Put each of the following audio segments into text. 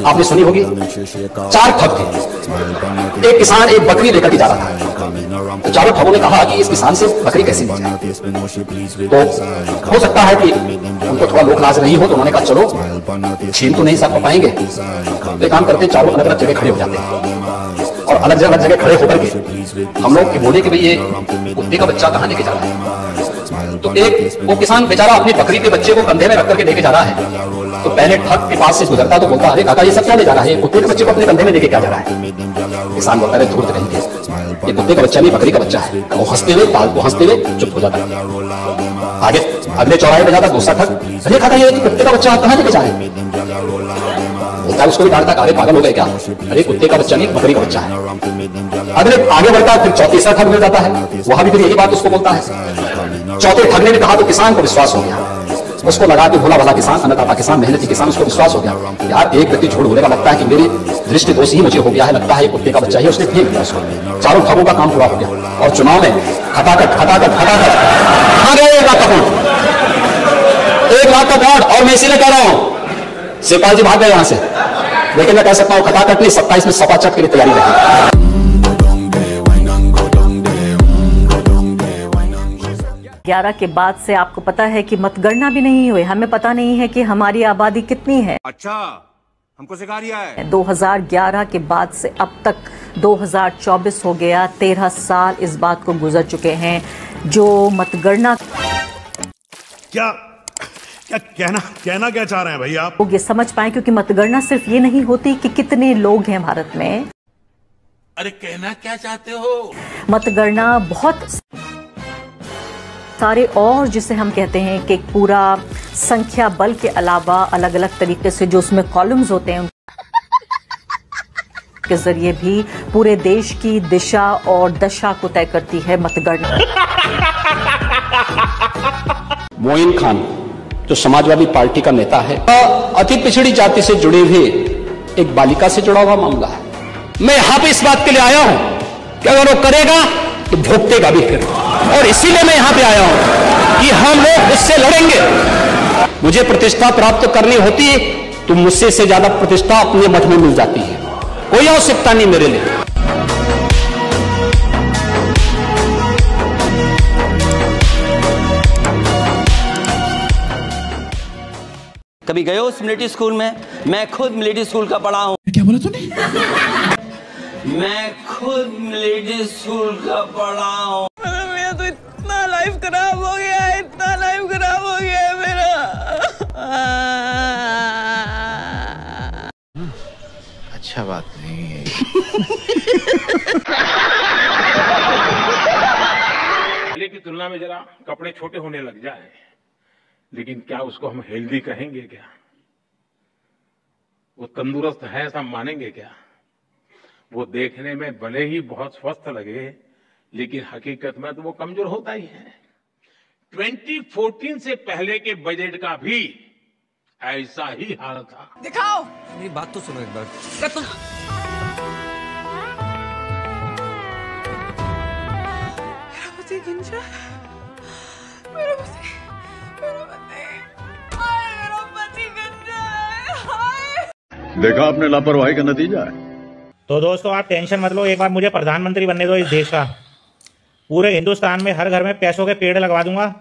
आपने सुनी होगी। 4 ठग थे। एक किसान एक बकरी लेकर के जा रहा था, तो चारों ठगों ने कहा कि इस किसान से बकरी कैसे मिल जाए। तो हो सकता है कि उनको थोड़ा लोक लाज नहीं हो, तो उन्होंने कहा चलो छीन तो नहीं सकते पाएंगे, तो काम करते चारों अलग अलग जगह खड़े हो जाते हैं और अलग जगह खड़े होकर के हम लोग बोले कि भाई ये कुत्ते का बच्चा कहाँ लेके जा रहा है। तो एक वो किसान बेचारा अपनी बकरी के बच्चे को कंधे में रख करके लेके जा रहा है। तो पहले ठग के पास से गुजरता तो बोलता, अरे काका ये सब क्या ले जा रहा है, कुत्ते के बच्चे को अपने कंधे में लेके क्या जा रहा है। किसान बोलता है धूर्त कहेंगे, ये कुत्ते का बच्चा नहीं बकरी का बच्चा है। वो हंसते हुए चुप हो जाता है। आगे अगले चौराहे पे जाता दूसरा ठग, अरे काका ये कुत्ते का बच्चा कहाँ लेके जा रहे हैं। बोलता है उसको भी डांटता, अरे पागल हो गए क्या, अरे कुत्ते का बच्चा नहीं बकरी का बच्चा है। अगले आगे बढ़ता है, फिर तीसरा ठग मिल जाता है, वहां भी फिर यही बात उसको बोलता है। चौथे ठगने ने कहा तो किसान को विश्वास हो गया, उसको लगा कि भोला भाला किसान, अन्नदाता किसान, मेहनती किसान, उसको विश्वास हो गया यार एक व्यक्ति झूठ बोलेगा, लगता है कि मेरी दृष्टि दोष ही मुझे हो गया है, लगता है कुत्ते का बच्चा ही। उसने फेंक दिया उसको। चारों ठगों का काम पूरा हो गया और चुनाव में खटाखट आ गए 1 लाख का वोट, 1 लाख का वोट। और मैं इसीलिए कह रहा हूं शिवपाल जी भाग गए यहां से, लेकिन मैं कह सकता हूं खटाखट नहीं 27 में सपा चक के लिए तैयारी रही। 11 के बाद से आपको पता है कि मतगणना भी नहीं हुई, हमें पता नहीं है कि हमारी आबादी कितनी है। अच्छा, हमको सिखा रिया है। 2011 के बाद से अब तक 2024 हो गया, 13 साल इस बात को गुजर चुके हैं। जो मतगणना क्या कहना क्या चाह रहे हैं भैया आप? लोग ये समझ पाए, क्योंकि मतगणना सिर्फ ये नहीं होती कि कितने लोग हैं भारत में। अरे कहना क्या चाहते हो? मतगणना बहुत सारे और जिसे हम कहते हैं कि पूरा संख्या बल के अलावा अलग अलग तरीके से जो उसमें कॉलम्स होते हैं के जरिए भी पूरे देश की दिशा और दशा को तय करती है मतगणना। मोइन खान जो समाजवादी पार्टी का नेता है, अति पिछड़ी जाति से जुड़े हुए एक बालिका से जुड़ा हुआ मामला है। मैं यहां पे इस बात के लिए आया हूं कि अगर वो करेगा तो भुगतेगा भी फिर, और इसीलिए मैं यहां पे आया हूं कि हम लोग उससे लड़ेंगे। मुझे प्रतिष्ठा प्राप्त करनी होती है तो मुझसे से ज्यादा प्रतिष्ठा अपने मठ में मिल जाती है, कोई आवश्यकता नहीं मेरे लिए। कभी गए हो मिलिट्री स्कूल में? मैं खुद मिलिट्री स्कूल का पढ़ा हूँ। क्या बोला तूने? मैं खुद मिलिट्री स्कूल का पढ़ा हूँ। मेरा तो इतना लाइफ खराब हो गया है, इतना लाइफ खराब हो गया है मेरा। अच्छा बात नहीं है। पहले की तुलना में जरा कपड़े छोटे होने लग जाए, लेकिन क्या उसको हम हेल्दी कहेंगे क्या? वो तंदुरुस्त है ऐसा मानेंगे क्या? वो देखने में भले ही बहुत स्वस्थ लगे, लेकिन हकीकत में तो वो कमजोर होता ही है। 2014 से पहले के बजट का भी ऐसा ही हाल था। दिखाओ मेरी बात तो सुनो एक बार। मेरा पति गिंजा, मेरा पति देखा आपने लापरवाही का नतीजा है। तो दोस्तों आप टेंशन मत लो, एक बार मुझे प्रधानमंत्री बनने दो इस देश का। पूरे हिंदुस्तान में हर घर में पैसों के पेड़ लगवा दूंगा।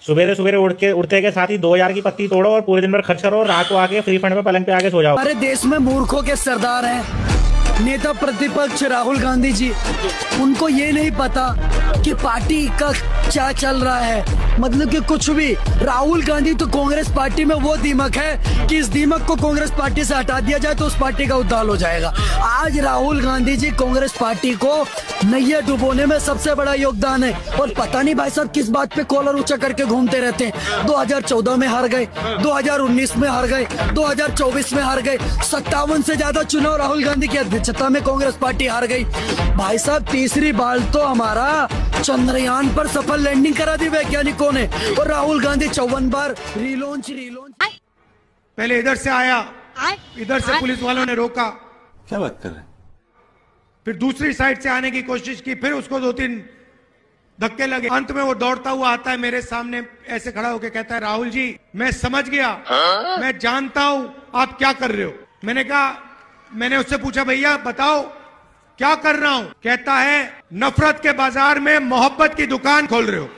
सुबह उठते के साथ ही 2000 की पत्ती तोड़ो और पूरे दिन भर खर्च करो और रात को आके फ्री फंड में पलंग पे आके सो जाओ। हमारे देश में मूर्खों के सरदार हैं नेता प्रतिपक्ष राहुल गांधी जी। उनको ये नहीं पता कि पार्टी का क्या चल रहा है, मतलब कि कुछ भी। राहुल गांधी तो कांग्रेस पार्टी में वो दीमक है कि इस दीमक को कांग्रेस पार्टी से हटा दिया जाए तो उस पार्टी का उद्धार हो जाएगा। आज राहुल गांधी जी कांग्रेस पार्टी को नैया डुबोने में सबसे बड़ा योगदान है। और पता नहीं भाई साहब किस बात पे कॉलर ऊंचा करके घूमते रहते हैं। 2014 में हार गए, 2019 में हार गए, 2024 में हार गए। 57 से ज्यादा चुनाव राहुल गांधी की अध्यक्षता में कांग्रेस पार्टी हार गई। भाई साहब तीसरी बार तो हमारा चंद्रयान पर सफल लैंडिंग करा दी वैज्ञानिकों ने, और राहुल गांधी 54 बार रीलॉन्च। पहले इधर से आया, इधर से पुलिस वालों ने रोका। क्या बात कर रहे हैं? फिर दूसरी साइड से आने की कोशिश की, फिर उसको 2-3 धक्के लगे। अंत में वो दौड़ता हुआ आता है मेरे सामने, ऐसे खड़ा होकर कहता है, राहुल जी मैं समझ गया, मैं जानता हूं आप क्या कर रहे हो। मैंने उससे पूछा भैया बताओ क्या कर रहा हूं? कहता है नफरत के बाजार में मोहब्बत की दुकान खोल रहे हो।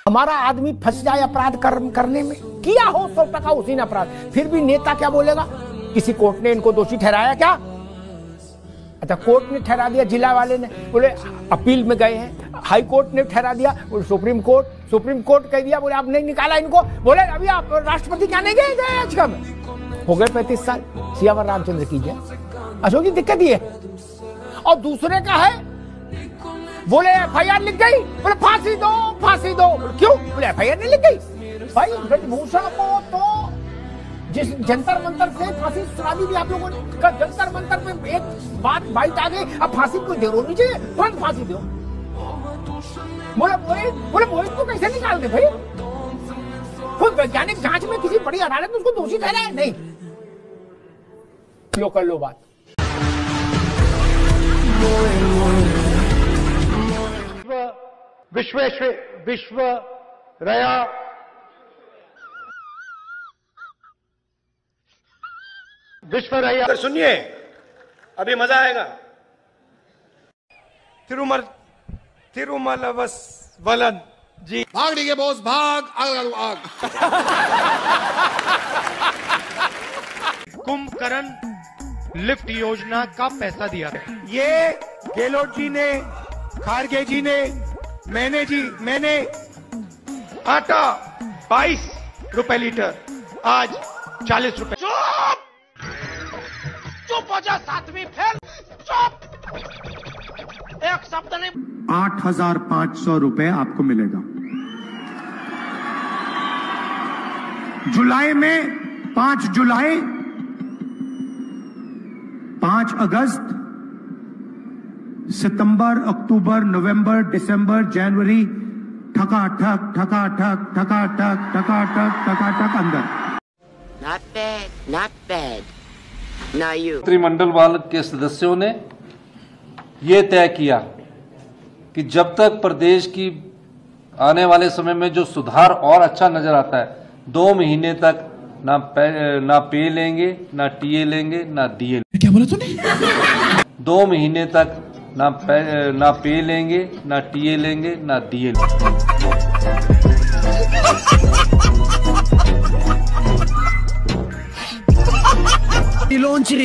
हमारा आदमी फंस जाए अपराध करने में, किया हो 100% उसी ने अपराध, फिर भी नेता क्या बोलेगा? किसी कोर्ट ने इनको दोषी ठहराया क्या? अच्छा, कोर्ट ने ठहरा दिया, जिला वाले ने बोले अपील में गए हैं, हाई कोर्ट ने ठहरा दिया, सुप्रीम कोर्ट कह दिया, बोले आप नहीं निकाला इनको, बोले अभी आप राष्ट्रपति क्या नहीं गए याचिका में, हो गए 35 साल। सियावर रामचंद्र की जय। अशोक जी दिक्कत ये है। और दूसरे का है, बोले FIR लिख गई, बोले फांसी दो। क्यों? बोले FIR नहीं लिख गई। भाई ब्रजभूषण को तो जिस जंतर मंतर से फांसी सुना दी आप लोगों ने, जंतर मंतर पे एक बाइट आ गई, अब फांसी कोई देर होनी चाहिए, तुरंत फांसी दो। बोले मोहित को कैसे निकाल दे भाई? खुद वैज्ञानिक जांच में किसी बड़ी अदालत ने उसको दोषी ठहराया नहीं। लो कर लो बात। विश्वरया सुनिए, अभी मजा आएगा। तिरुमलवलन जी, भाग रही है बॉस, भाग आग। कुंभकर्ण लिफ्ट योजना का पैसा दिया, ये गहलोत जी ने, खारगे जी ने, मैंने आटा 22 रुपए लीटर, आज 40 रुपए। चुप हो जा, सातवीं फेल, चुप, एक शब्द नहीं। 8,500 रुपए आपको मिलेगा। जुलाई में 5 जुलाई, 5 अगस्त, सितंबर, अक्टूबर, नवंबर, दिसंबर, जनवरी, ठकाठक अंदर। Not bad. Now you. मंत्रिमंडल के सदस्यों ने ये तय किया कि जब तक प्रदेश की आने वाले समय में जो सुधार और अच्छा नजर आता है, 2 महीने तक ना पे लेंगे, ना टीए लेंगे, ना डीए। क्या बोला तूने? 2 महीने तक ना पे लेंगे, ना टीए लेंगे, ना डीए लेंगे। रिलॉन्च